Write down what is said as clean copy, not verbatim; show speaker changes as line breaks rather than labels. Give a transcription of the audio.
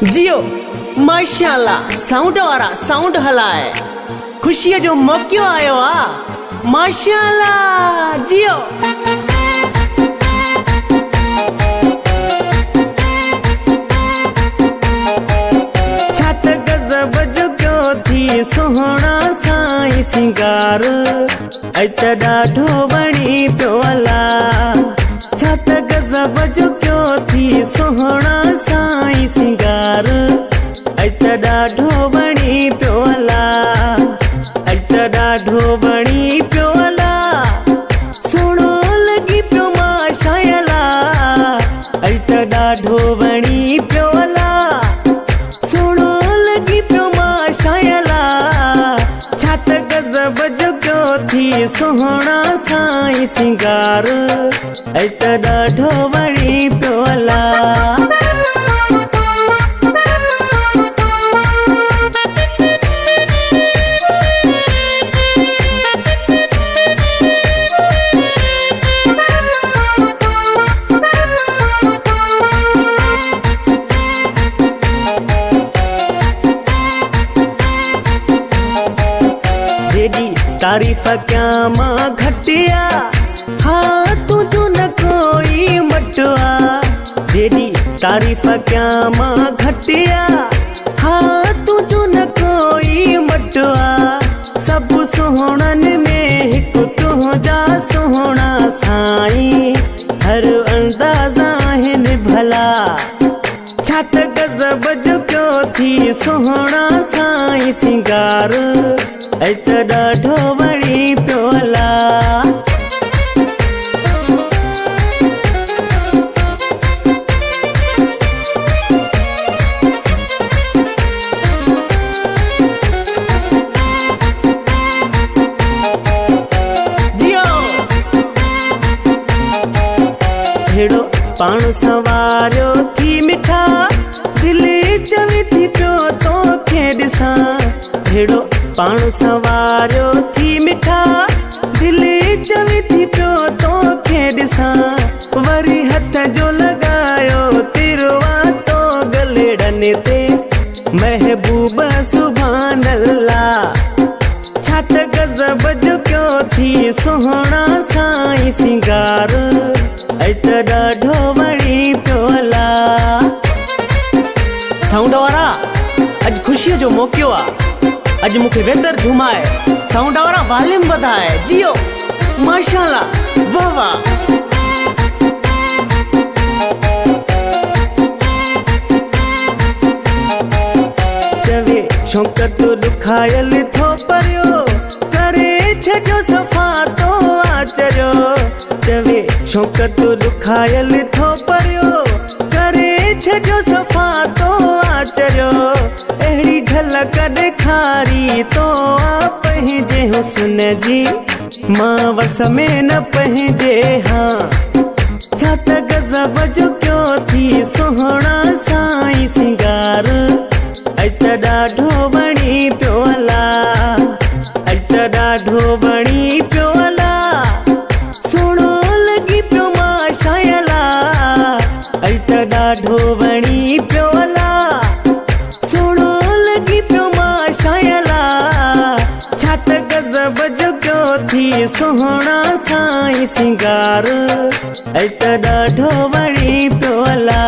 जियो माशाल्लाह साउंड वारा साउंड हलाए खुशी जो मौक़ो आयो आ माशाल्लाह जियो। छत गज़ब जो क्यों थी सोहना साई सिंगार अच ॾाढो वणी पियो हला। छत गज़ब जो क्यों थी सोहना साई सिंगार अच ॾाढो वणी पियो हला। अच ॾाढो वणी पियो हला सुहिणो लॻी पियो माशाल्ला। अच ॾाढो वणी पियो हला सुहिणो लॻी पियो माशाल्ला। छत गज़ब जो क्यों थी सोहना साई सिंगार अच ॾाढो वणी पियो हला। तारीफ क्या मां घटिया हाँ तुझो न कोई मटवा। जेरी तारीफ क्या मां घटिया हाँ तुझो न कोई मटवा। सब सोहणन में हिक तुझा सोहना साईं हर अंदाज़ा हिन भला। छत गज़ब जो क्यों थी सोहना साईं सिंगार अच ॾाढो वणी पियो हला। जियो हेड़ो पाण सवारियो थी मिठा दिल चवी थी पियो तोखे ॾिसां। हेड़ो पाण सवारियो थी मिठा दिल चवी थी पियो तोखे ॾिसां। वरी हथ जो लॻायो तिरवा तो गलेड़न ते महबूब सुभान अल्लाह। छत गज़ब जो क्यों थी सोहना साईं सिंगार अच ॾाढो वणी पियो हला। साउंड वारा अज खुशी जो मौक़ो आ अज मुखे बेहतर झुमाए साउंड वारा वॉल्यूम वधाए। जियो माशाल्लाह वाह वाह। चवे शौकत दुखायल थो परियो करे छॾियो सफ़ा तो आचरियो। चवे शौकत दुखायल थो परियो करे छॾियो सफ़ा तो आचरियो। अहिड़ी झलक ॾेखारी तो आ पंहिंजे हुस्न जी मां वस में न पंहिंजे हाँ। छत गज़ब जो क्यों थी सोहना साईं सिंगार अच ॾाढो वणी पियो हला। अच ॾाढो वणी पियो हला सुहिणो लॻी पियो माशाल्ला। अच ॾाढो वणी पियो हला सुहिणो लॻी पियो माशाल्ला। छत गज़ब जो क्यों थी सोहना साईं सिंगार अच ॾाढो वणी पियो हला।